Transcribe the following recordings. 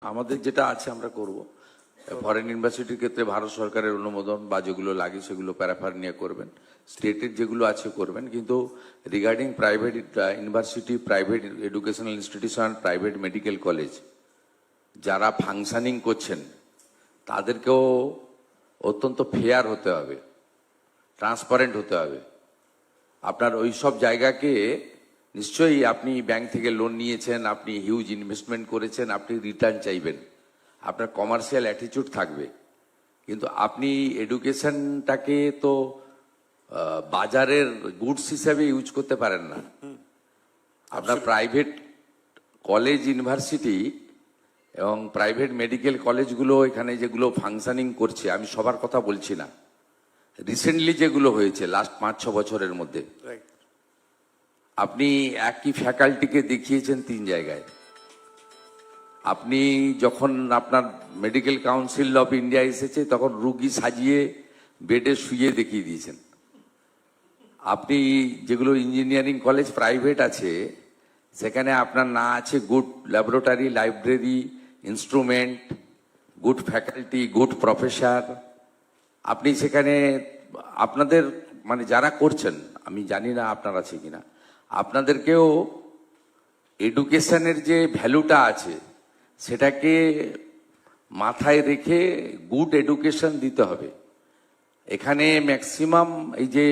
আমাদের যেটা আছে আমরা করব। ফরেন ইউনিভার্সিটির ক্ষেত্রে ভারত সরকারের অনুমোদন বা যেগুলো লাগে সেগুলো প্যারাফার নিয়ে করবেন, স্টেটের যেগুলো আছে করবেন। কিন্তু regarding private university, private educational institution, private medical college যারা ফাংশনিং করছেন তাদেরকেও অত্যন্ত ফেয়ার হতে হবে, ট্রান্সপারেন্ট হতে হবে। আপনার ওই সব জায়গাকে নিশ্চয়ই আপনি ব্যাংক থেকে লোন নিয়েছেন, আপনি হিউজ ইনভেস্টমেন্ট করেছেন, আপনি রিটার্ন চাইবেন, আপনার কমার্শিয়াল অ্যাটিটিউড থাকবে। কিন্তু আপনি এডুকেশনটাকে তো বাজারের গুডস হিসাবে ইউজ করতে পারেন না। আপনার প্রাইভেট কলেজ, ইউনিভার্সিটি এবং প্রাইভেট মেডিকেল কলেজগুলো এখানে যেগুলো ফাংশনিং করছে, আমি সবার কথা বলছি না, রিসেন্টলি যেগুলো হয়েছে লাস্ট 5-6 বছরের মধ্যে, আপনি একই ফ্যাকাল্টিকে দেখিয়েছেন 3 জায়গায়। আপনি যখন আপনার মেডিকেল কাউন্সিল অফ ইন্ডিয়া এসেছে তখন রুগী সাজিয়ে বেডে শুয়ে দেখিয়ে দিয়েছেন। আপনি যেগুলো ইঞ্জিনিয়ারিং কলেজ প্রাইভেট আছে সেখানে আপনার না আছে good laboratory, library, instrument, good faculty, good professor. আপনি সেখানে আপনাদের মানে যারা করছেন, আমি জানি না আপনার আছে কিনা, আপনাদেরকেও এডুকেশনের যে ভ্যালুটা আছে সেটাকে মাথায় রেখে গুড এডুকেশন দিতে হবে। এখানে ম্যাক্সিমাম এই যে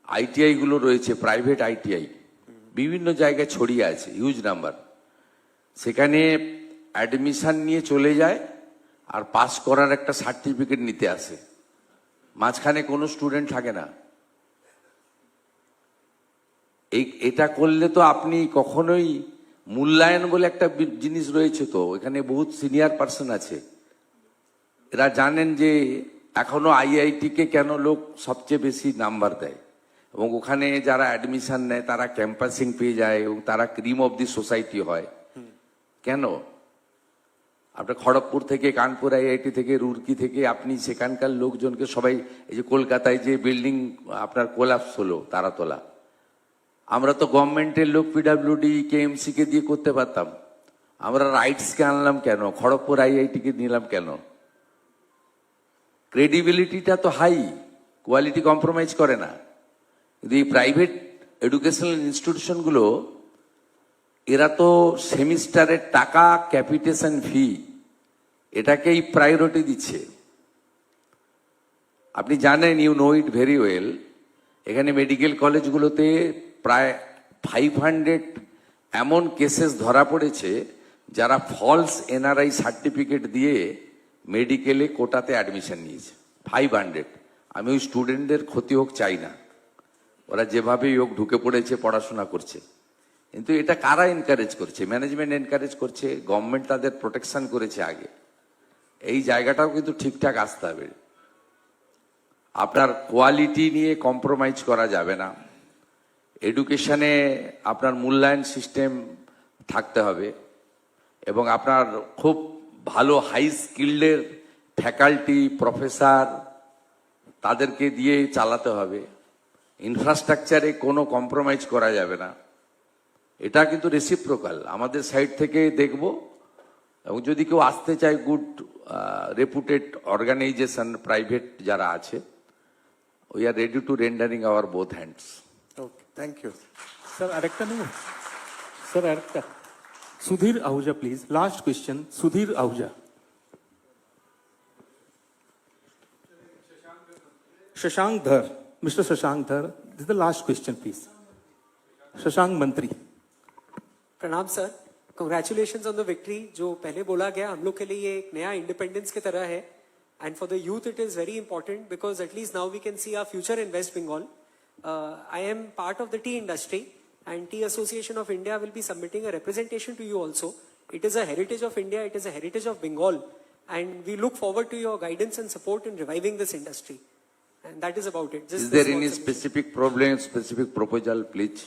আইটিআই গুলো রয়েছে, প্রাইভেট আইটিআই বিভিন্ন জায়গায় ছড়িয়ে আছে, হিউজ নাম্বার। সেখানে অ্যাডমিশন নিয়ে চলে যায় আর পাস করার একটা সার্টিফিকেট নিতে আসে, মাঝখানে কোনো স্টুডেন্ট থাকে না। এটা করলে তো আপনি কখনোই মূল্যায়ন বলে একটা জিনিস রয়েছে, তো এখানে বহুত সিনিয়র পার্সন আছে, এরা জানেন যে এখনো আইআইটি-কে কেন লোক সবচেয়ে বেশি নাম্বার দেয় এবং ওখানে যারা অ্যাডমিশন নেয় তারা ক্যাম্পাসিং পেয়ে যায় এবং তারা ক্রিম অফ দি সোসাইটি হয়। কেন? আপনার খড়গপুর থেকে, কানপুর আইআইটি থেকে, রুরকি থেকে আপনি সেখানকার লোকজনকে সবাই, এই যে কলকাতায় যে বিল্ডিং আপনার কোলাপস হলো তারাতলা, আমরা তো গভর্নমেন্টের লোক পিডাব্লিউডি, কেএমসি কে দিয়ে করতে পারতাম, আমরা রাইটসকে আনলাম কেন? খড়গপুর আইআইটি-কে নিলাম কেন? ক্রেডিবিলিটিটা তো হাই, কোয়ালিটি কম্প্রোমাইজ করে না। কিন্তু এই প্রাইভেট এডুকেশনাল ইনস্টিটিউশনগুলো এরা তো সেমিস্টারের টাকা, ক্যাপিটেশন ফি, এটাকেই প্রায়োরিটি দিচ্ছে। আপনি জানেন, you know it very well, এখানে মেডিকেল কলেজগুলোতে প্রায় 500 এমন কেসেস ধরা পড়েছে যারা ফলস এনআরআই সার্টিফিকেট দিয়ে মেডিকেলে কোটাতে অ্যাডমিশন নিয়েছে। 500। আমি ওই স্টুডেন্টদের ক্ষতি হোক চাই না, ওরা যেভাবে হোক ঢুকে পড়েছে, পড়াশোনা করছে। কিন্তু এটা কারা এনকারেজ করছে? ম্যানেজমেন্ট এনকারেজ করছে, গভর্নমেন্ট তাদের প্রোটেকশন করেছে আগে। এই জায়গাটাও কিন্তু ঠিকঠাক আসতে হবে। আপনার কোয়ালিটি নিয়ে কম্প্রোমাইজ করা যাবে না। এডুকেশনে আপনার মূল্যায়ন সিস্টেম থাকতে হবে এবং আপনার খুব ভালো হাই স্কিল্ডের ফ্যাকাল্টি, প্রফেসর তাদেরকে দিয়ে চালাতে হবে। ইনফ্রাস্ট্রাকচারে কোনো কম্প্রোমাইজ করা যাবে না। এটা কিন্তু রেসিপ্রোকাল, আমাদের সাইড থেকে দেখব। এবং যদি কেউ আসতে চায়, গুড রেপুটেড অর্গানাইজেশন প্রাইভেট যারা আছে, we are ready to rendering our both hands. Okay, thank you sir. আরেকটা নেব স্যার, আরেকটা। Sudhir Ahuja please, last question, Sudhir Ahuja. Shashank Dhar, mister Shashank Dhar, this is the last question please. Shashank मंत्री। प्रणाम sir, congratulations on the victory. जो पहले बोला गया, हम लोग के लिए ये एक नया इंडिपेंडेंस की तरह है and for the youth it is very important because at least now we can see our future in West Bengal. I am part of the tea industry and tea association of India will be submitting a representation to you also. It is a heritage of India, it is a heritage of Bengal and we look forward to your guidance and support in reviving this industry. And that is about it. Is there any specific problem, specific proposal, please?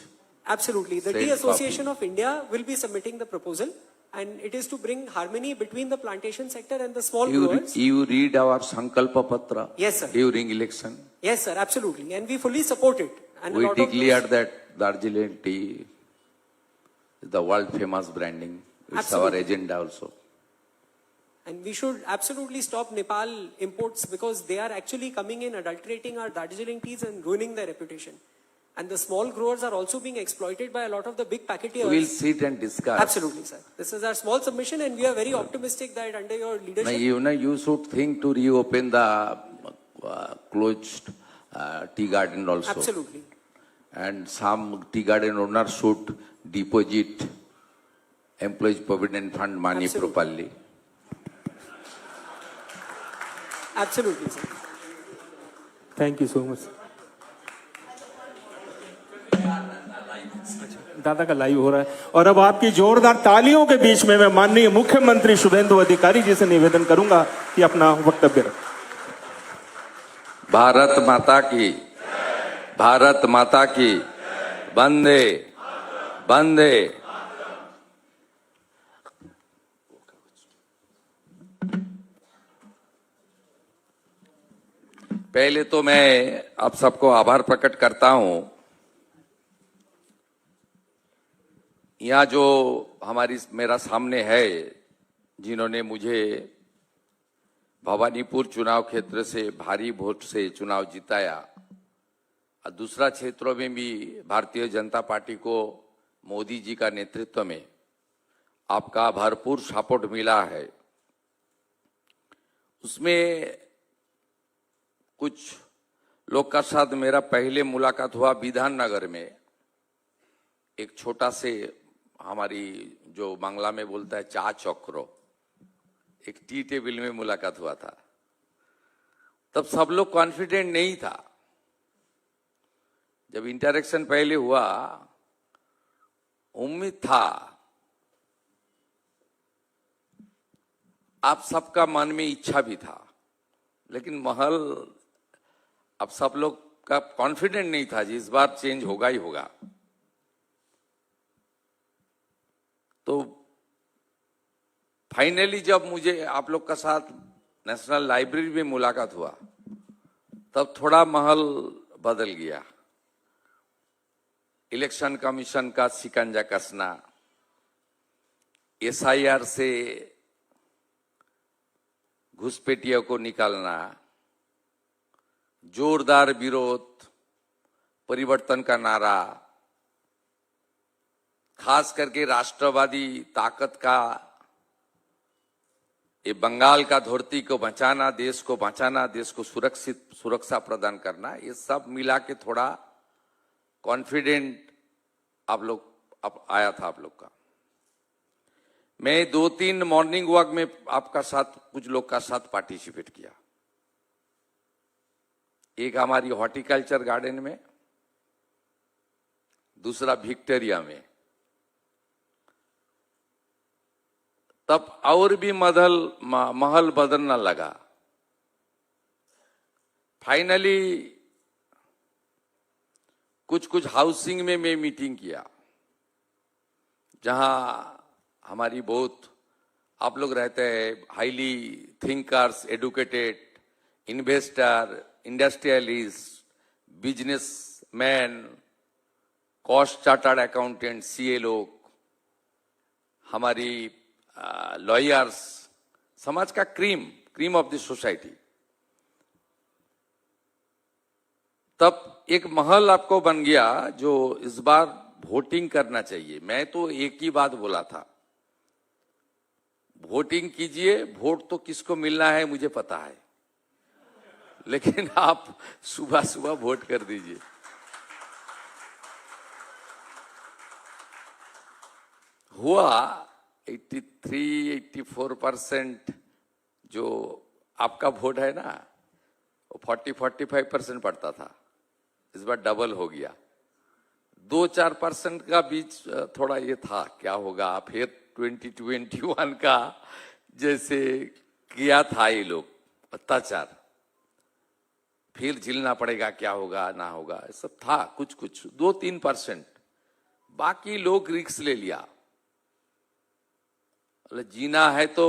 Absolutely. The Tea Association of India will be submitting the proposal and it is to bring harmony between the plantation sector and the small growers. You read our Sankalpa Patra? Yes, sir. During election? Yes, sir, absolutely. And we fully support it. And we declared that Darjeeling tea is the world famous branding. It's absolutely. our agenda also. And we should absolutely stop Nepal imports because they are actually coming in, adulterating our Darjeeling teas and ruining their reputation. And the small growers are also being exploited by a lot of the big packeteers. We'll sit and discuss. Absolutely, sir. This is our small submission, and we are very optimistic that under your leadership. You should think to reopen the closed tea garden also. Absolutely. And some tea garden owners should deposit employees provident fund money Absolutely. properly. Absolutely, sir. Thank you so much. दादा का live हो रहा है और अब आपकी जोरदार तालियों के बीच में मैं माननीय मुख्यमंत्री शुभेंदु अधिकारी जी से निवेदन करूंगा कि अपना वक्तव्य रखें। भारत माता की, भारत माता की, वंदे वंदे। पहले तो मैं आप सबको आभार प्रकट करता हूं। यहाँ जो मेरा सामने है, जिन्होंने मुझे भवानीपुर चुनाव क्षेत्र से भारी वोट से चुनाव जिताया और दूसरा क्षेत्रों में भी भारतीय जनता पार्टी को मोदी जी का नेतृत्व में आपका भरपूर सपोर्ट मिला है। उसमें कुछ लोग का साथ मेरा पहले मुलाकात हुआ विधाननगर में, एक छोटा से हमारी जो बांग्ला में बोलता है चा चक्रो, एक टी टेबल में मुलाकात हुआ था। तब सब लोग कॉन्फिडेंट नहीं था। जब इंटरेक्शन पहले हुआ, उम्मीद था आप सबका मन में इच्छा भी था, लेकिन महल अब सब लोग का कॉन्फिडेंट नहीं था जी इस बार चेंज होगा ही होगा। तो फाइनली जब मुझे आप लोग का साथ नेशनल लाइब्रेरी में मुलाकात हुआ, तब थोड़ा महल बदल गया। इलेक्शन कमीशन का शिकंजा कसना, एसआईआर से घुसपैठियों को निकालना, जोरदार विरोध, परिवर्तन का नारा, खास करके राष्ट्रवादी ताकत का ये बंगाल का धरती को बचाना, देश को बचाना, देश को सुरक्षा प्रदान करना, ये सब मिला के थोड़ा कॉन्फिडेंट आप लोग आया था आप लोग का। मैं 2-3 मॉर्निंग वॉक में आपका साथ कुछ लोग का साथ पार्टिसिपेट किया। एक हमारी हॉर्टिकल्चर गार्डन में, दूसरा विक्टोरिया में। तब और भी महल बदलना लगा। फाइनली कुछ हाउसिंग में मैं मीटिंग किया, जहां हमारी बहुत आप लोग रहते हैं, highly thinkers, educated, investor, industrialist, businessman, cost chartered accountant, CA लोग, हमारी लॉयर्स, समाज का क्रीम ऑफ द सोसाइटी। तब एक महल आपको बन गया जो इस बार वोटिंग करना चाहिए। मैं तो एक ही बात बोला था, वोटिंग कीजिए, वोट तो किसको मिलना है मुझे पता है, लेकिन आप सुबह सुबह वोट कर दीजिए। हुआ 83-84% जो आपका वोट है ना, वो 40-45% पड़ता था, इस बार डबल हो गया। 2-4% का बीच थोड़ा ये था क्या होगा, फिर 2021 का जैसे किया था ये लोग अत्याचार, फिर झेलना पड़ेगा, क्या होगा ना होगा, सब था। कुछ 2-3%, बाकी लोग रिस्क ले लिया। जीना है तो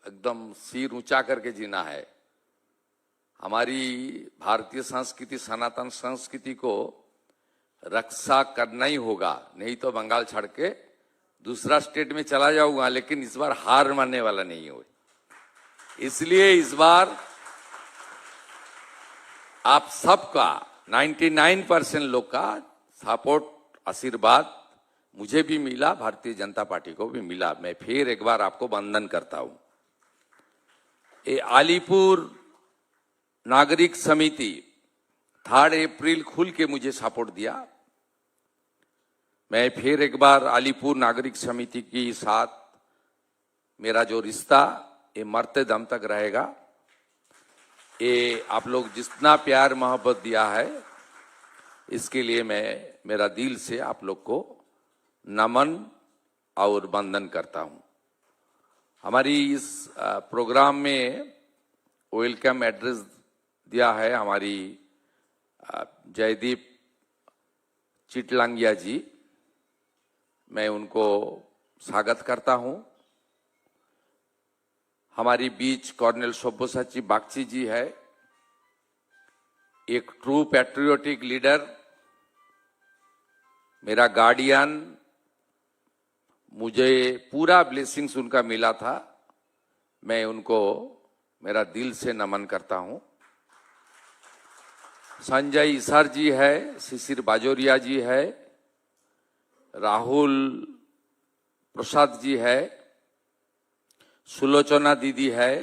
एकदम सिर ऊंचा करके जीना है। हमारी भारतीय संस्कृति, सनातन संस्कृति को रक्षा करना ही होगा, नहीं तो बंगाल छोड़ के दूसरा स्टेट में चला जाऊंगा, लेकिन इस बार हार मानने वाला नहीं हो। इसलिए इस बार आप सबका 99% लोग का सपोर्ट, आशीर्वाद मुझे भी मिला, भारतीय जनता पार्टी को भी मिला। मैं फिर एक बार आपको वंदन करता हूं। ये अलीपुर नागरिक समिति 3 अप्रैल खुल के मुझे सपोर्ट दिया। मैं फिर एक बार अलीपुर नागरिक समिति के साथ मेरा जो रिश्ता ये मरते दम तक रहेगा। ये आप लोग जितना प्यार मोहब्बत दिया है इसके लिए मैं मेरा दिल से आप लोग को नमन और वंदन करता हूं। हमारी इस प्रोग्राम में वेलकम एड्रेस दिया है हमारी जयदीप चिटलांगिया जी, मैं उनको स्वागत करता हूं। हमारी बीच कर्नल सब्यसाची बागची जी है, एक ट्रू पैट्रियोटिक लीडर, मेरा गार्डियन, मुझे पूरा ब्लेसिंग्स उनका मिला था, मैं उनको मेरा दिल से नमन करता हूं। संजय ईसर जी है, शिशिर बाजोरिया जी है, राहुल प्रसाद जी है, सुलोचना दीदी है,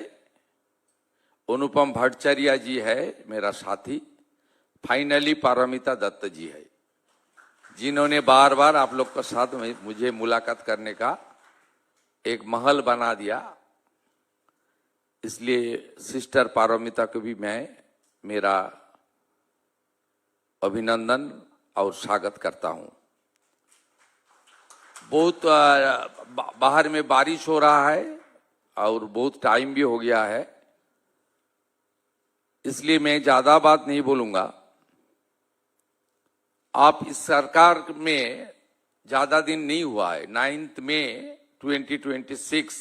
अनुपम भट्टाचार्य जी है मेरा साथी, फाइनली पारमिता दत्त जी है, जिन्होंने बार बार आप लोग के साथ मुझे मुलाकात करने का एक महल बना दिया। इसलिए सिस्टर पारमिता को भी मैं मेरा अभिनंदन और स्वागत करता हूं। बहुत बाहर में बारिश हो रहा है और बहुत टाइम भी हो गया है, इसलिए मैं ज्यादा बात नहीं बोलूंगा। आप इस सरकार में ज्यादा दिन नहीं हुआ है। 9 मई 2026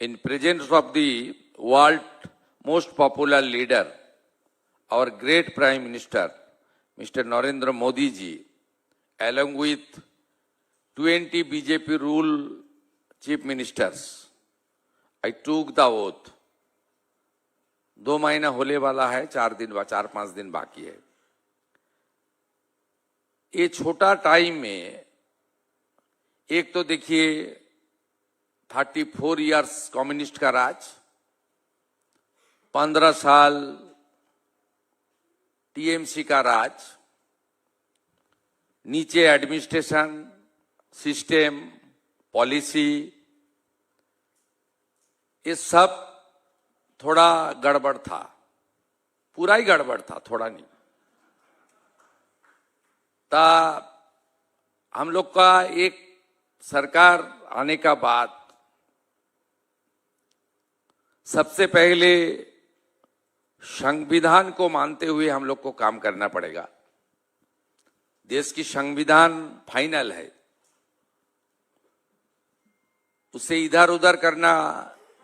in presence of the world most popular leader our great Prime Minister, Mr. Narendra Modi ji, along with 20 BJP rule chief ministers, I took the oath. 2 महीना होने वाला है, 4-5 दिन बाकी है। ये छोटा टाइम में एक तो देखिए 34 इयर्स कम्युनिस्ट का राज, 15 साल टीएमसी का राज, नीचे एडमिनिस्ट्रेशन सिस्टम पॉलिसी, ये सब थोड़ा गड़बड़ था, पूरा ही गड़बड़ था, थोड़ा नहीं था। हम लोग का एक सरकार आने का बाद सबसे पहले संविधान को मानते हुए हम लोग को काम करना पड़ेगा। देश की संविधान फाइनल है, उसे इधर उधर करना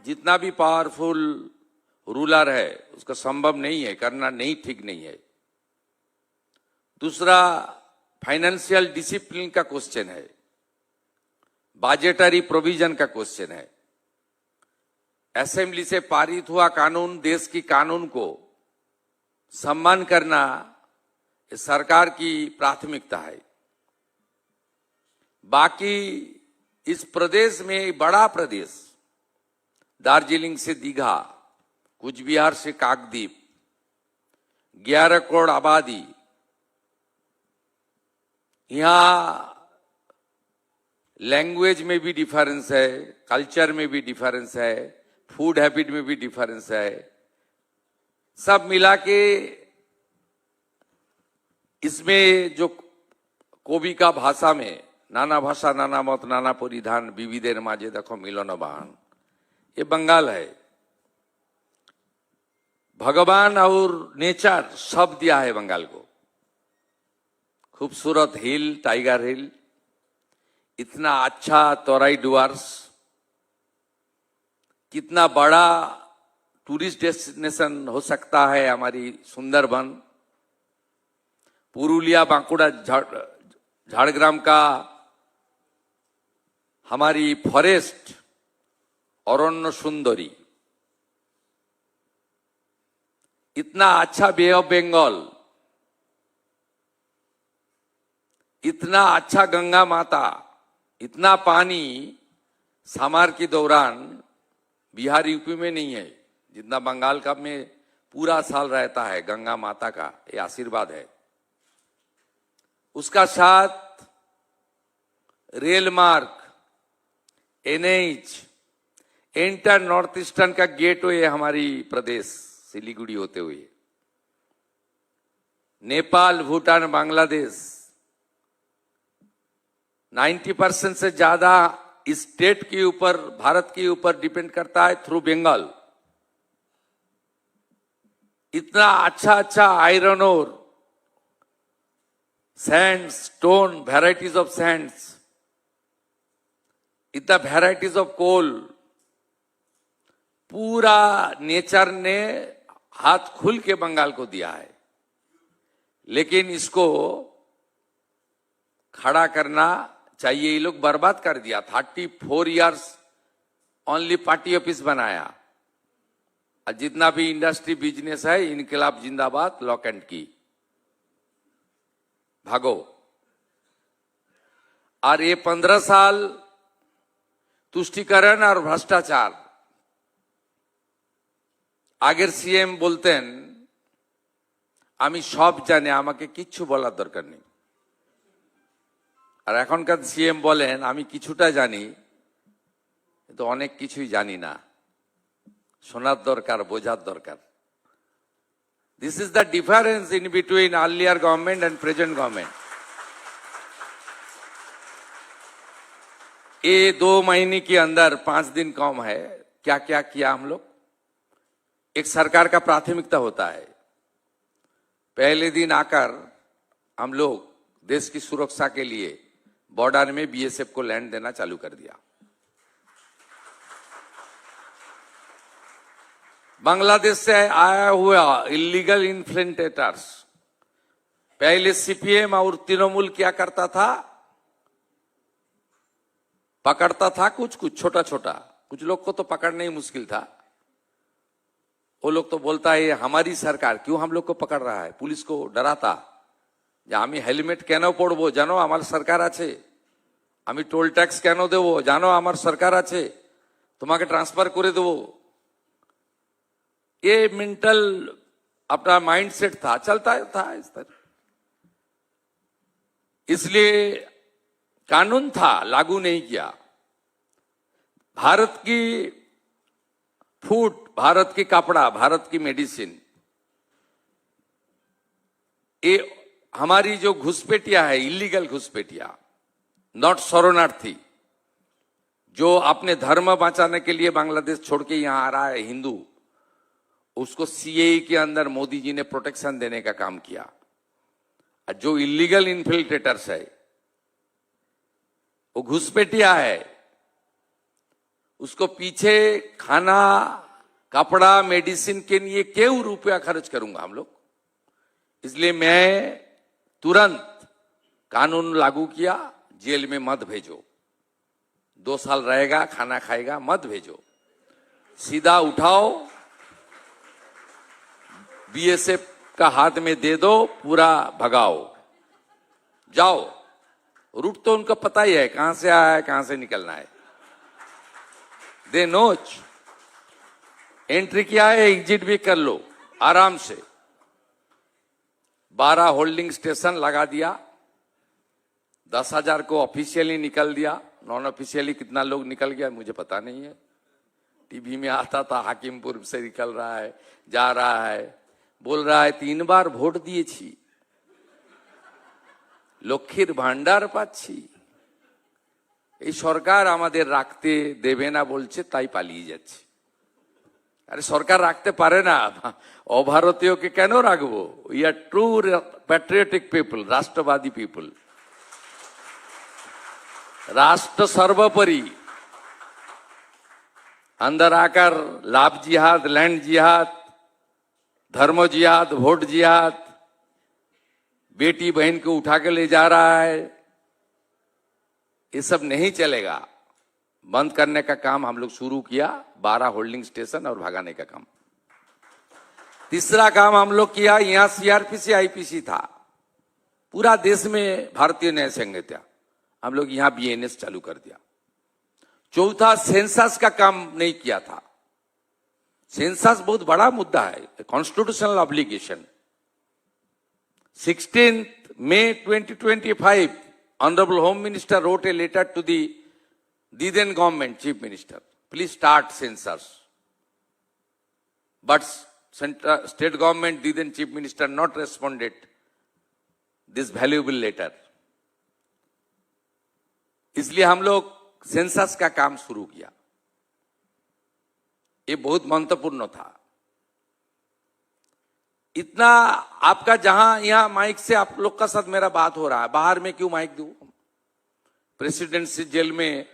जितना भी पावरफुल रूलर है उसका संभव नहीं है, करना नहीं, ठीक नहीं है। दूसरा फाइनेंशियल डिसिप्लिन का क्वेश्चन है, बजटरी प्रोविजन का क्वेश्चन है। असेंबली से पारित हुआ कानून, देश की कानून को सम्मान करना इस सरकार की प्राथमिकता है। बाकी इस प्रदेश में, बड़ा प्रदेश, दार्जिलिंग से दीघा, कुछ बिहार से काकद्वीप, 11 करोड़ आबादी, यहां लैंग्वेज में भी डिफरेंस है, कल्चर में भी डिफरेंस है, फूड हैबिट में भी डिफरेंस है। सब मिला के इसमें जो कवि का भाषा में नाना भाषा नाना मत नाना परिधान विविधेर माझे देखो मिलन बहान, ये बंगाल है। भगवान और नेचर सब दिया है बंगाल को। खूबसूरत हिल, टाइगर हिल, इतना अच्छा तोराई डुअर्स, कितना बड़ा टूरिस्ट डेस्टिनेशन हो सकता है हमारी सुंदरबन, पुरुलिया, बांकुड़ा, झाड़ग्राम का हमारी फॉरेस्ट, अरण्य सुंदरी, इतना अच्छा बे ऑफ बंगाल, इतना अच्छा गंगा माता, इतना पानी समार के दौरान बिहार यूपी में नहीं है जितना बंगाल का में पूरा साल रहता है। गंगा माता का ये आशीर्वाद है। उसका साथ रेल मार्ग, एनएच, इंटर नॉर्थ ईस्टर्न का गेटवे हमारी प्रदेश सिलीगुड़ी होते हुए, नेपाल, भूटान, बांग्लादेश 90% से ज्यादा इस स्टेट के ऊपर, भारत के ऊपर डिपेंड करता है थ्रू बंगाल। इतना अच्छा अच्छा iron ore, sand, stone, varieties of sands, इतना वेराइटीज ऑफ कोल, पूरा नेचर ने हाथ खुल के बंगाल को दिया है। लेकिन इसको खड़ा करना चाहिए। ये लोग बर्बाद कर दिया। 34 इयर्स ओनली पार्टी ऑफिस बनाया। और जितना भी इंडस्ट्री बिजनेस है, इनकलाब जिंदाबाद, लॉक एंड की, भागो। और ये 15 साल तुष्टिकरण और भ्रष्टाचार। আগের সিএম বলতেন আমি সব জানি, আমাকে কিচ্ছু বলার দরকার নেই। আর এখনকার সিএম বলেন আমি কিছুটা জানি, কিন্তু অনেক কিছুই জানি না। শোনার দরকার, বোঝার দরকার। This is the difference in between earlier government and present government. ये 2 महीने के अंदर 5 दिन कम है। क्या क्या किया हम लोग? एक सरकार का प्राथमिकता होता है। पहले दिन आकर हम लोग देश की सुरक्षा के लिए बॉर्डर में बीएसएफ को लैंड देना चालू कर दिया। बांग्लादेश से आया हुआ इलीगल इन्फ्लेटेटर्स, पहले सीपीएम और तृणमूल क्या करता था? पकड़ता था कुछ कुछ छोटा छोटा, कुछ लोग को तो पकड़ना ही मुश्किल था। वो लोग तो बोलता है हमारी सरकार क्यों हम लोग को पकड़ रहा है, पुलिस को डराता যে আমি হেলমেট কেন পরবো জানো আমার সরকার আছে, আমি টোল ট্যাক্স কেন দেব জানো আমার সরকার আছে, তোমাকে ट्रांसफर করে দেব। ये मेंटल अपना माइंडसेट था, चलता था इस तरह। इसलिए कानून था, लागू नहीं किया। भारत की फूड, भारत की कपड़ा, भारत की मेडिसिन, ये हमारी जो घुसपैठिया है, इलीगल घुसपैठिया, नॉट शरणार्थी, जो अपने धर्म बचाने के लिए बांग्लादेश छोड़ के यहां आ रहा है, हिंदू, उसको सीएए के अंदर मोदी जी ने प्रोटेक्शन देने का काम किया। जो इलीगल इन्फिल्ट्रेटर्स है, वो घुसपैठिया है, उसको पीछे खाना, कपड़ा, मेडिसिन के लिए क्यों रुपया खर्च करूंगा हम लोग? इसलिए मैं तुरंत कानून लागू किया, जेल में मत भेजो, 2 साल रहेगा, खाना खाएगा, मत भेजो, सीधा उठाओ, बीएसएफ का हाथ में दे दो, पूरा भगाओ, जाओ। रूट तो उनको पता ही है, कहां से आया है, कहां से निकलना है। दे नोच, एंट्री किया है, एग्जिट भी कर लो आराम से। 12 होल्डिंग स्टेशन लगा दिया, 10,000 को ऑफिशियली निकल दिया, नॉन ऑफिशियली कितना लोग निकल गया मुझे पता नहीं है। टीवी में आता था हाकिमपुर से निकल रहा है, जा रहा है, बोल रहा है 3 बार ভোট দিয়েছি, লক্ষ্মীর ভান্ডার পাচ্ছি। এই সরকার আমাদের রাখতে দেবে না বলছে, তাই পালিয়ে যাচ্ছে। আরে সরকার রাখতে পারে না, অভারতীয়কে কেন রাখবো? We are true patriotic people, রাষ্ট্রবাদী পিপল। राष्ट्र सर्वोपरि, अंदर आकर लाभ जिहाद, लैंड जिहाद, धर्म जिहाद, वोट जिहाद, बेटी बहन को उठा के ले जा रहा है, ये सब नहीं चलेगा। बंद करने का काम हम लोग शुरू किया, 12 होल्डिंग स्टेशन और भगाने का काम। तीसरा काम हम लोग किया, यहां सीआरपीसी आईपीसी था, पूरा देश में भारतीय न्याय संहिता, हम लोग यहां बीएनएस चालू कर दिया। चौथा, सेंसस का काम नहीं किया था। सेंसस बहुत बड़ा मुद्दा है, constitutional obligation. 16 May 2025, Honorable Home Minister wrote a letter to the then government Chief Minister, please start census. But state government, the then Chief Minister not responded this valuable letter. इसलिए हम लोग census का काम शुरू किया। ये बहुत महत्वपूर्ण था। इतना आपका जहां यहां माइक से आप लोग का साथ मेरा बात हो रहा है, बाहर में क्यों माइक दूं? प्रेसिडेंसी जेल में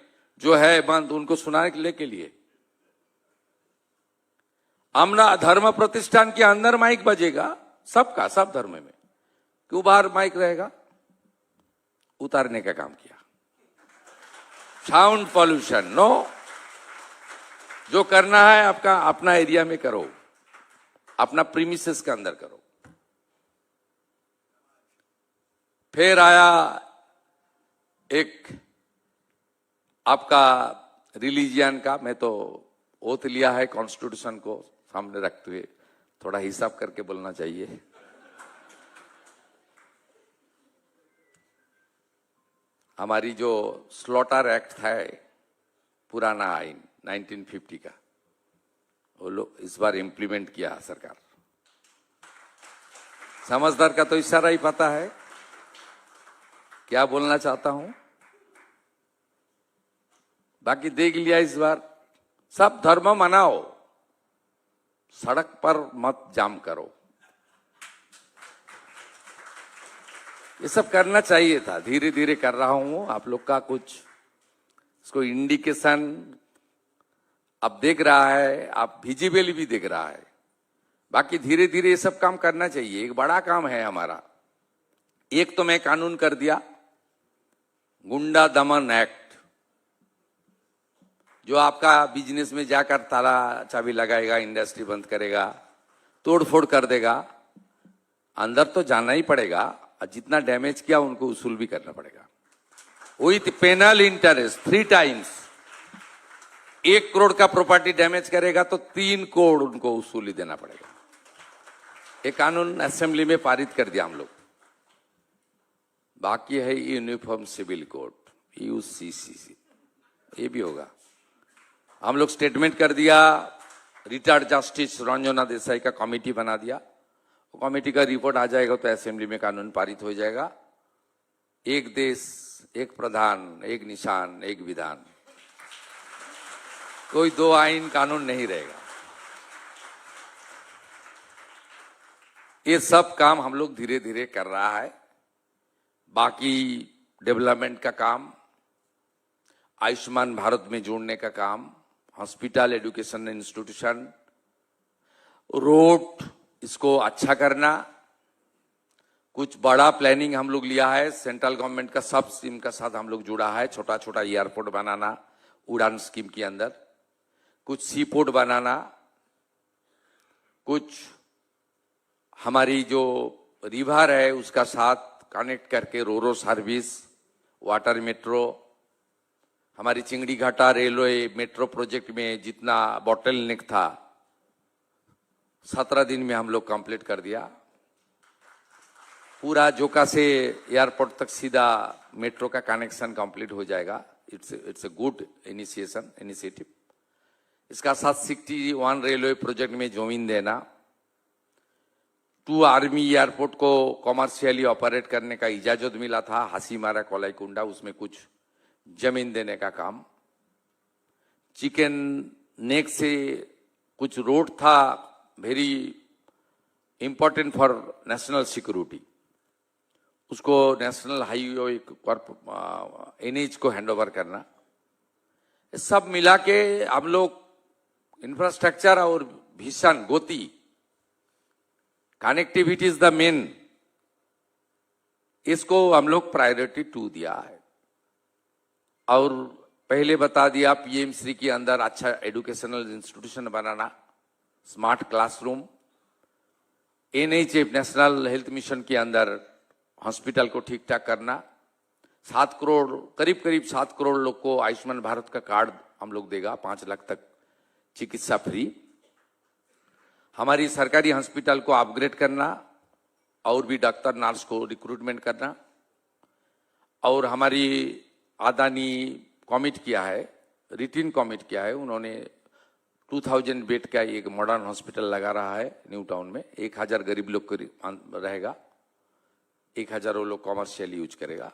जो है बंद, उनको सुनाने के लिए हमना धर्म प्रतिष्ठान के अंदर माइक बजेगा सबका, सब धर्म में, क्यों बाहर माइक रहेगा? उतारने का काम किया। साउंड पॉल्यूशन नो, जो करना है आपका अपना एरिया में करो, अपना प्रीमिसेस के अंदर करो। फिर आया एक आपका रिलीजियन का, मैं तो ओथ लिया है कॉन्स्टिट्यूशन को सामने रखते हुए, थोड़ा हिसाब करके बोलना चाहिए। हमारी जो स्लॉटर एक्ट है, पुराना आइन 1950 का, वो लोग इस बार इंप्लीमेंट किया सरकार। समझदार का तो इशारा ही पता है क्या बोलना चाहता हूं। बाकी देख लिया इस बार, सब धर्म मनाओ, सड़क पर मत जाम करो। ये सब करना चाहिए था, धीरे धीरे कर रहा हूं। आप लोग का कुछ इसको इंडिकेशन अब देख रहा है, आप विजिबल भी देख रहा है। बाकी धीरे धीरे ये सब काम करना चाहिए, एक बड़ा काम है हमारा। एक तो मैं कानून कर दिया, गुंडा दमन एक्ट, जो आपका बिजनेस में जाकर ताला चाबी लगाएगा, इंडस्ट्री बंद करेगा, तोड़फोड़ कर देगा, अंदर तो जाना ही पड़ेगा, और जितना डैमेज किया उनको उसूल भी करना पड़ेगा with penal interest 3 times। 1 crore का प्रॉपर्टी डैमेज करेगा तो 3 करोड़ उनको उसूली देना पड़ेगा। ये कानून असेंबली में पारित कर दिया हम लोग। बाकी है यूनिफॉर्म सिविल कोड, यूसीसीसी, ये भी होगा। हम लोग स्टेटमेंट कर दिया, रिटायर्ड जस्टिस रंजना देसाई का कमेटी बना दिया, कमेटी का रिपोर्ट आ जाएगा तो असेंबली में कानून पारित हो जाएगा। एक देश, एक प्रधान, एक निशान, एक विधान, कोई 2 आइन कानून नहीं रहेगा। ये सब काम हम लोग धीरे धीरे कर रहा है। बाकी डेवलपमेंट का काम, आयुष्मान भारत में जोड़ने का काम, हॉस्पिटल, एजुकेशन इंस्टीट्यूशन, रोड, इसको अच्छा करना, कुछ बड़ा प्लानिंग हम लोग लिया है। सेंट्रल गवर्नमेंट का सब स्कीम का साथ हम लोग जुड़ा है। छोटा छोटा एयरपोर्ट बनाना उड़ान स्कीम के अंदर, कुछ सी पोर्ट बनाना, कुछ हमारी जो रिवर है उसका साथ कनेक्ट करके रोरो सर्विस, वाटर मेट्रो, हमारी चिंगड़ी घाटा रेलवे मेट्रो प्रोजेक्ट में जितना बॉटलनेक था 17 दिन में हम लोग कंप्लीट कर दिया। पूरा जोका से एयरपोर्ट तक सीधा मेट्रो का कनेक्शन कंप्लीट हो जाएगा। It's a good initiative. इसका साथ 61 रेलवे प्रोजेक्ट में जमीन देना, 2 आर्मी एयरपोर्ट को कॉमर्शियली ऑपरेट करने का इजाजत मिला था, हासीमारा कोलाईकुंडा, उसमें कुछ जमीन देने का काम। चिकन नेक से कुछ रोड था very important for national security, उसको नेशनल हाईवे एनएच को हैंडओवर करना। सब मिला के हम लोग इंफ्रास्ट्रक्चर और भीषण गति, कनेक्टिविटी इज द मेन, इसको हम लोग प्रायोरिटी 2 दिया है। और पहले बता दिया पीएम श्री के अंदर अच्छा एजुकेशनल इंस्टीट्यूशन बनाना, smart classroom, NHF national health mission के अंदर हॉस्पिटल को ठीक ठाक करना, 7 करोड़ करीब करीब 7 करोड़ लोग को आयुष्मान भारत का कार्ड हम लोग देगा, 5 लाख तक चिकित्सा फ्री। हमारी सरकारी हॉस्पिटल को अपग्रेड करना और भी डॉक्टर नर्स को रिक्रूटमेंट करना, और हमारी अदानी कमिट किया है, रिटिन कमिट किया है, उन्होंने 2000 बेड का एक मॉडर्न हॉस्पिटल लगा रहा है न्यू टाउन में। 1000 गरीब लोग रहेगा, 1000 वो लोग कॉमर्शियल यूज करेगा।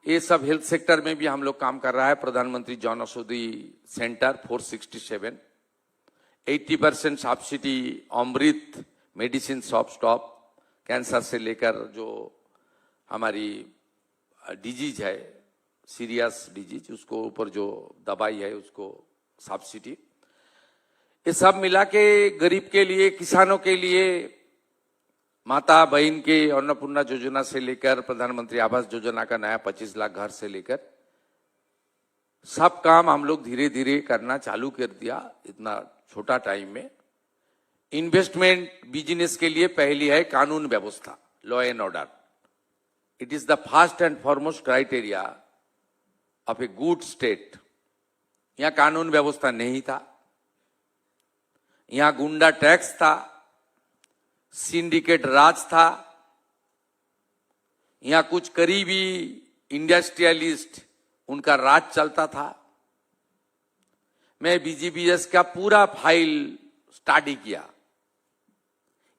ये सब हेल्थ सेक्टर में भी हम लोग काम कर रहा है। प्रधानमंत्री जन औषधि सेंटर 467, 80% सब्सिडी अमृत मेडिसिन शॉप स्टॉप, कैंसर से लेकर जो हमारी डिजीज है, सीरियस डिजीज, उसको ऊपर जो दवाई है उसको सब्सिडी। ये सब मिला के गरीब के लिए, किसानों के लिए, माता बहन के अन्नपूर्णा योजना से लेकर प्रधानमंत्री आवास योजना का नया 25 लाख घर से लेकर सब काम हम लोग धीरे धीरे करना चालू कर दिया इतना छोटा टाइम में। इन्वेस्टमेंट बिजनेस के लिए पहली है कानून व्यवस्था, law and order. It is the first and foremost criteria of a good state. यहां कानून व्यवस्था नहीं था, यहां गुंडा टैक्स था, सिंडिकेट राज था, यहां कुछ करीबी इंडस्ट्रियलिस्ट उनका राज चलता था। मैं BGBS का पूरा फाइल स्टडी किया।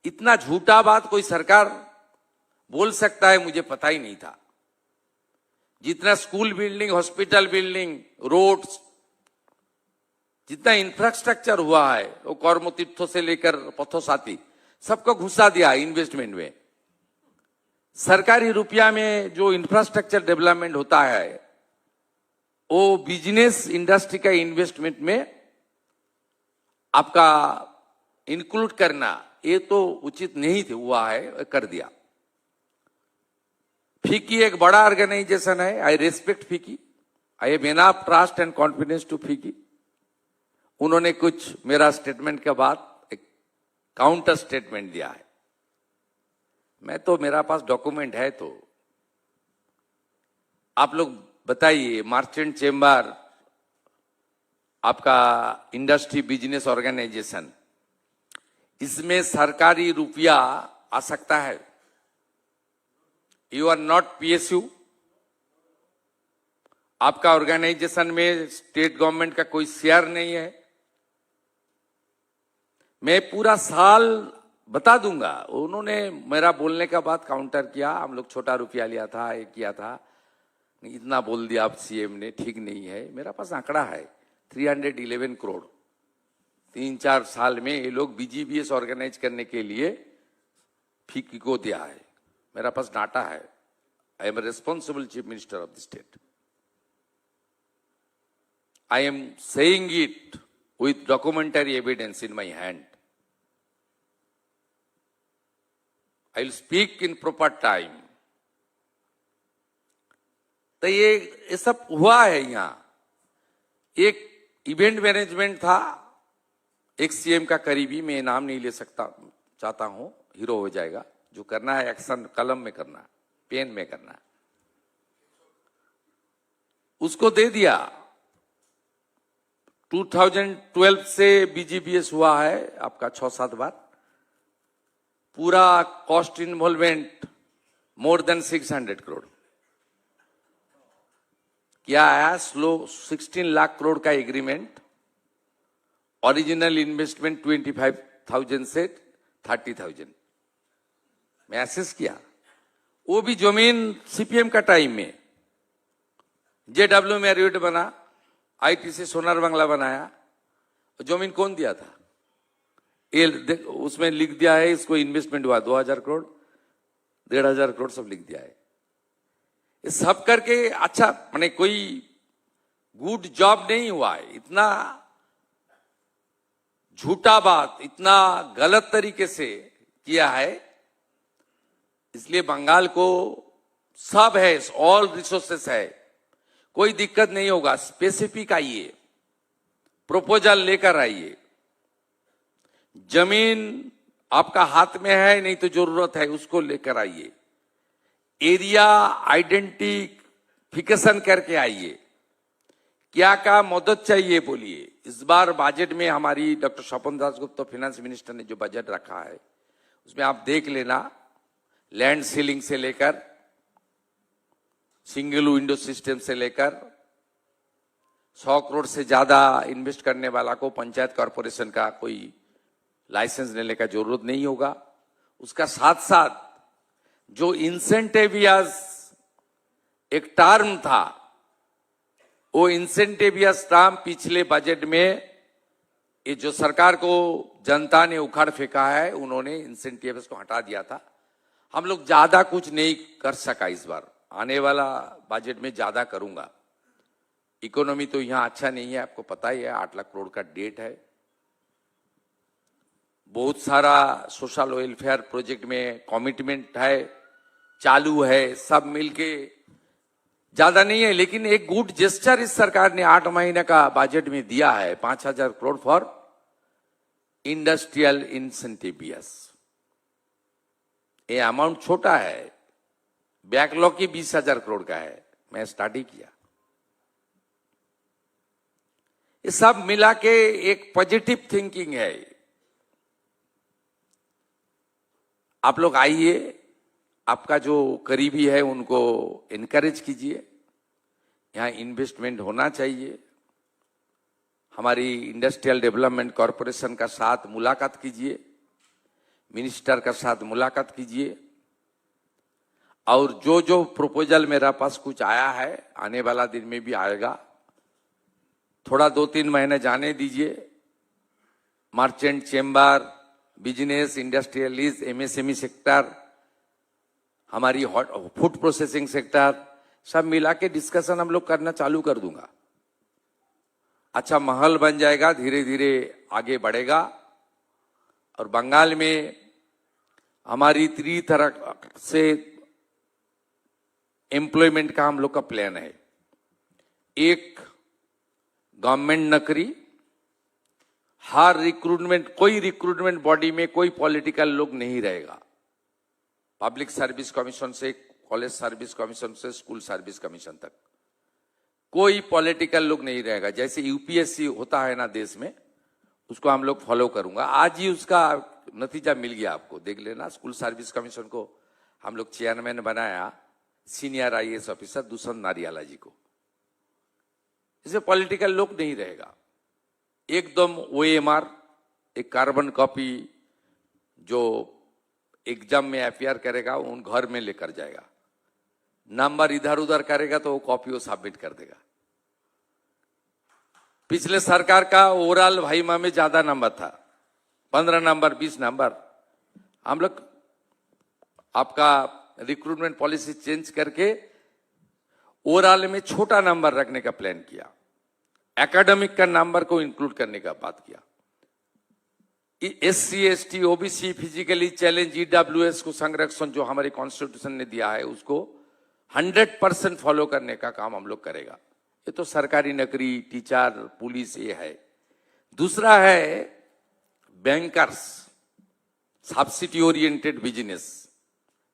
इतना झूठा बात कोई सरकार बोल सकता है मुझे पता ही नहीं था। जितना school building, hospital building, roads, जितना इंफ्रास्ट्रक्चर हुआ है वो कर्म तीर्थों से लेकर पथोसाती सबको घुसा दिया इन्वेस्टमेंट में। सरकारी रुपया में जो इंफ्रास्ट्रक्चर डेवलपमेंट होता है वो बिजनेस इंडस्ट्री का इन्वेस्टमेंट में आपका इंक्लूड करना ये तो उचित नहीं थे, हुआ है, कर दिया। फिकी एक बड़ा ऑर्गेनाइजेशन है, I respect FICCI, I have enough trust and confidence to FICCI. उन्होंने कुछ मेरा स्टेटमेंट के बाद एक काउंटर स्टेटमेंट दिया है। मैं तो, मेरा पास डॉक्यूमेंट है, तो आप लोग बताइए, मर्चेंट चेंबर आपका इंडस्ट्री बिजनेस ऑर्गेनाइजेशन, इसमें सरकारी रुपया आ सकता है? यू आर नॉट PSU, आपका ऑर्गेनाइजेशन में स्टेट गवर्नमेंट का कोई शेयर नहीं है। मैं पूरा साल बता दूंगा। उन्होंने मेरा बोलने का बाद काउंटर किया, हम लोग छोटा रुपया लिया था, ये किया था, इतना बोल दिया आप CM ने, ठीक नहीं है। मेरा पास आंकड़ा है 311 करोड़ 3-4 साल में ये लोग BGBS ऑर्गेनाइज करने के लिए फिकी को दिया है। मेरा पास डाटा है। I am responsible chief minister of the state. I am saying it with documentary evidence in my hand. I will speak in proper time. तो ये सब हुआ है। यहाँ एक इवेंट मैनेजमेंट था, एक CM का करीबी, मैं नाम नहीं ले सकता, चाहता हूं, हीरो हो जाएगा। जो करना है एक्शन कलम में करना, पेन में करना, उसको दे दिया। 2012 से BGBS हुआ है आपका 6-7 बार। पूरा cost involvement more than 600 crore. क्या आया? स्लो 16 लाख करोड़ का एग्रीमेंट, ओरिजिनल इन्वेस्टमेंट 25,000 से 30,000 मैं एसेस किया। वो भी जमीन CPM का टाइम में। JW मैरियट बना, ITC सोनार बंगला बनाया, जमीन कौन दिया था? उसमें लिख दिया है इसको इन्वेस्टमेंट हुआ 2000 करोड़, 1500 करोड़ सब लिख दिया है। ये सब करके अच्छा, माने कोई गुड जॉब नहीं हुआ है। इतना झूठा बात, इतना गलत तरीके से किया है। इसलिए बंगाल को सब है, ऑल रिसोर्सेस है, कोई दिक्कत नहीं होगा। स्पेसिफिक आइए, प्रपोजल लेकर आइए। जमीन आपका हाथ में है नहीं तो जरूरत है उसको लेकर आइए, एरिया आइडेंटिफिकेशन करके आइए, क्या क्या मदद चाहिए बोलिए। इस बार बजट में हमारी doctor Swapan Das Gupta finance minister ने जो बजट रखा है उसमें आप देख लेना, लैंड सीलिंग से लेकर सिंगल विंडो सिस्टम से लेकर 100 करोड़ से ज्यादा इन्वेस्ट करने वाला को पंचायत कॉर्पोरेशन का कोई लाइसेंस लेने का जरूरत नहीं होगा। उसका साथ साथ जो इंसेंटिवियस एक टर्म था, वो इंसेंटिवियस टर्म पिछले बजट में ये जो सरकार को जनता ने उखाड़ फेंका है, उन्होंने इंसेंटिवियस को हटा दिया था। हम लोग ज्यादा कुछ नहीं कर सका इस बार, आने वाला बजट में ज्यादा करूंगा। इकोनॉमी तो यहां अच्छा नहीं है, आपको पता ही है, 8 लाख करोड़ का डेट है। बहुत सारा सोशल वेलफेयर प्रोजेक्ट में कमिटमेंट है, चालू है, सब मिलके ज्यादा नहीं है, लेकिन एक गुड जेस्चर इस सरकार ने 8 महीने का बजट में दिया है, 5,000 करोड़ फॉर इंडस्ट्रियल इंसेंटिवियस। ये अमाउंट छोटा है, बैकलॉग की 20,000 करोड़ का है, मैं स्टडी किया। ये सब मिला के एक पॉजिटिव थिंकिंग है। आप लोग आइए, आपका जो करीबी है उनको इनकरेज कीजिए, यहाँ इन्वेस्टमेंट होना चाहिए। हमारी इंडस्ट्रियल डेवलपमेंट कॉरपोरेशन का साथ मुलाकात कीजिए, मिनिस्टर का साथ मुलाकात कीजिए, और जो जो प्रपोजल मेरा पास कुछ आया है, आने वाला दिन में भी आएगा, थोड़ा 2-3 महीने जाने दीजिए। Merchant chamber, business, industrialist, MSME sector, हमारी फूड प्रोसेसिंग सेक्टर, सब मिला के डिस्कशन हम लोग करना चालू कर दूंगा। अच्छा माहौल बन जाएगा, धीरे धीरे आगे बढ़ेगा। और बंगाल में हमारी 3 तरह से एम्प्लॉयमेंट का हम लोग का प्लान है। एक, गवर्नमेंट नौकरी, हर रिक्रूटमेंट, कोई रिक्रूटमेंट बॉडी में कोई पॉलिटिकल लोग नहीं रहेगा। पब्लिक सर्विस कमीशन से कॉलेज सर्विस कमीशन से स्कूल सर्विस कमीशन तक कोई पॉलिटिकल लोग नहीं रहेगा। जैसे यूपीएससी होता है ना देश में, उसको हम लोग फॉलो करूंगा। आज ही उसका नतीजा मिल गया, आपको देख लेना। स्कूल सर्विस कमीशन को हम लोग चेयरमैन बनाया, सीनियर आईएएस ऑफिसर दुष्यंत नारियाला जी को। इसमें पॉलिटिकल लोग नहीं रहेगा। एकदम ओएमआर, एक कार्बन कॉपी जो एग्जाम में अपियर करेगा उन घर में लेकर जाएगा, नंबर इधर उधर करेगा तो वो कॉपी वो सबमिट कर देगा। पिछले सरकार का ओवरऑल भाईमा में ज्यादा नंबर था, 15 नंबर 20 नंबर। हम लोग आपका रिक्रूटमेंट पॉलिसी चेंज करके ओवरऑल में छोटा नंबर रखने का प्लान किया, एकेडमिक का नंबर को इंक्लूड करने का बात किया। SC ST OBC physically challenge EWS को संरक्षण जो हमारे कॉन्स्टिट्यूशन ने दिया है उसको 100% फॉलो करने का काम हम लोग करेगा। ये तो सरकारी नौकरी, टीचर, पुलिस ये है। दूसरा है bankers, subsidy oriented business,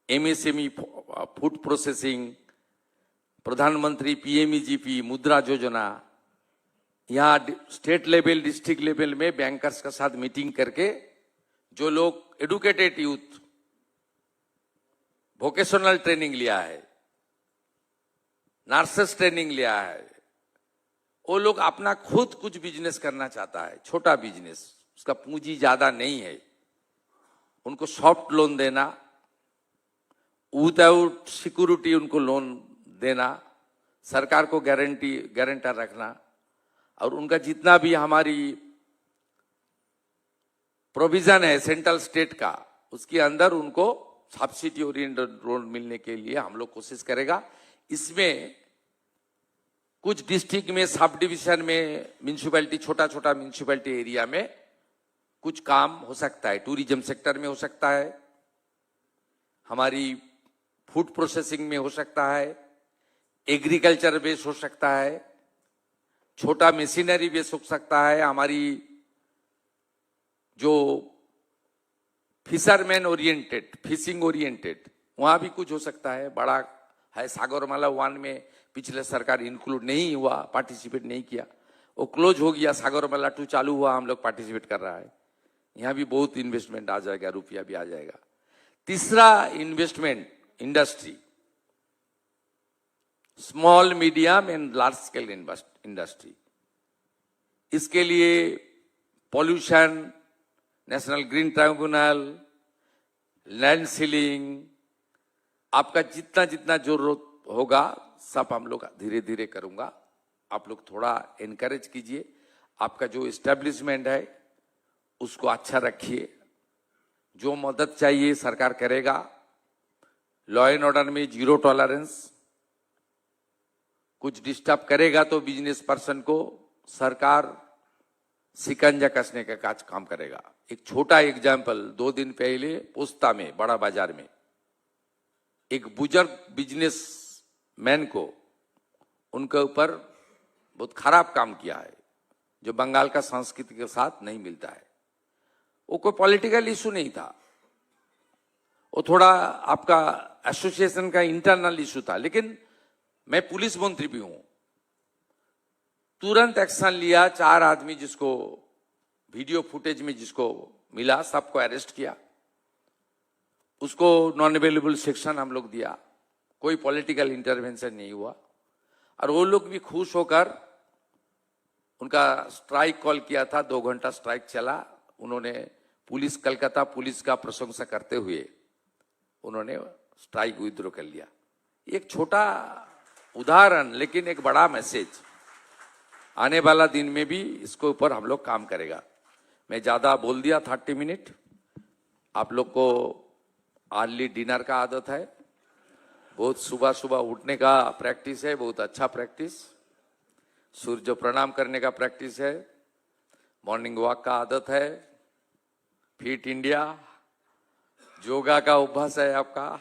MSME, food processing, प्रधानमंत्री PMEGP, मुद्रा योजना। यहाँ स्टेट लेवल, डिस्ट्रिक्ट लेवल में बैंकर्स के साथ मीटिंग करके जो लोग एडुकेटेड यूथ, वोकेशनल ट्रेनिंग लिया है, नर्सेस ट्रेनिंग लिया है, वो लोग अपना खुद कुछ बिजनेस करना चाहता है, छोटा बिजनेस, उसका पूंजी ज्यादा नहीं है, उनको सॉफ्ट लोन देना, विदाउट सिक्योरिटी उनको लोन देना, सरकार को गारंटर रखना, और उनका जितना भी हमारी प्रोविजन है सेंट्रल स्टेट का, उसके अंदर उनको सब्सिडी ओरिएंटेड लोन मिलने के लिए हम लोग कोशिश करेगा। इसमें कुछ डिस्ट्रिक्ट में, सब डिवीजन में, म्यूनिसिपैलिटी, छोटा छोटा म्यूनिसिपैलिटी एरिया में कुछ काम हो सकता है। टूरिज्म सेक्टर में हो सकता है, हमारी फूड प्रोसेसिंग में हो सकता है, एग्रीकल्चर बेस हो सकता है, छोटा मशीनरी बेस हो सकता है, हमारी जो फिशरमैन ओरिएंटेड, फिशिंग ओरिएंटेड, वहां भी कुछ हो सकता है। बड़ा है सागरमाला 1 में पिछले सरकार इंक्लूड नहीं हुआ, पार्टिसिपेट नहीं किया, वो क्लोज हो गया। सागरमाला 2 चालू हुआ, हम लोग पार्टिसिपेट कर रहा है। यहाँ भी बहुत इन्वेस्टमेंट आ जाएगा, रुपया भी आ जाएगा। तीसरा investment industry, small medium and large scale industry. इसके लिए pollution, national green tribunal, land ceiling, आपका जितना जितना जरूरत होगा सब हम लोग धीरे धीरे करूंगा। आप लोग थोड़ा एनकरेज कीजिए। आपका जो एस्टेब्लिशमेंट है उसको अच्छा रखिए। जो मदद चाहिए सरकार करेगा। लॉ एंड ऑर्डर में 0 टॉलरेंस। कुछ डिस्टर्ब करेगा तो बिजनेस पर्सन को सरकार शिकंजा कसने का काम करेगा। एक छोटा एग्जाम्पल, 2 दिन पहले पोस्ता में, बड़ा बाजार में, एक बुजुर्ग बिजनेस मैन को उनके ऊपर बहुत खराब काम किया है, जो बंगाल का संस्कृति के साथ नहीं मिलता है। वो कोई पॉलिटिकल इशू नहीं था, वो थोड़ा आपका एसोसिएशन का इंटरनल इशू था। लेकिन मैं पुलिस मंत्री भी हूं, तुरंत एक्शन लिया। 4 आदमी जिसको वीडियो फुटेज में जिसको मिला, सबको अरेस्ट किया। उसको नॉन अवेलेबल सेक्शन हम लोग दिया। कोई पॉलिटिकल इंटरवेंशन नहीं हुआ। और वो लोग भी खुश होकर, उनका स्ट्राइक कॉल किया था, 2 घंटा स्ट्राइक चला। उन्होंने पुलिस, कलकत्ता पुलिस का प्रशंसा करते हुए उन्होंने स्ट्राइक विथड्रॉ कर लिया। एक छोटा उदाहरण, लेकिन एक बड़ा मैसेज। आने वाला दिन में भी इसके ऊपर हम लोग काम करेगा। मैं ज्यादा बोल दिया, 30 मिनट। आप लोग को अर्ली डिनर का आदत है, बहुत सुबह सुबह उठने का प्रैक्टिस है, बहुत अच्छा प्रैक्टिस। सूर्य प्रणाम करने का प्रैक्टिस है, मॉर्निंग वॉक का आदत है, फिट इंडिया, योगा का अभ्यास है आपका।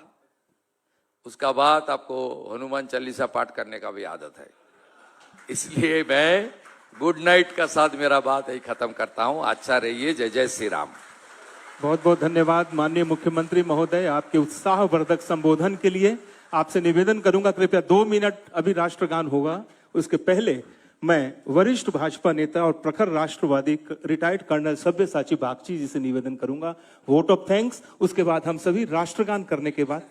उसका बाद आपको हनुमान चालीसा पाठ करने का भी आदत है। इसलिए मैं गुड नाइट का साथ मेरा बात यही खत्म करता हूं। अच्छा रहिए। जय जय श्री राम। बहुत बहुत धन्यवाद माननीय मुख्यमंत्री महोदय, आपके उत्साहवर्धक संबोधन के लिए। आपसे निवेदन करूंगा, कृपया 2 मिनट, अभी राष्ट्रगान होगा, उसके पहले मैं वरिष्ठ भाजपा नेता और प्रखर राष्ट्रवादी रिटायर्ड कर्नल सब्यसाची बागची जी से निवेदन करूंगा, वोट ऑफ थैंक्स। उसके बाद हम सभी राष्ट्रगान करने के बाद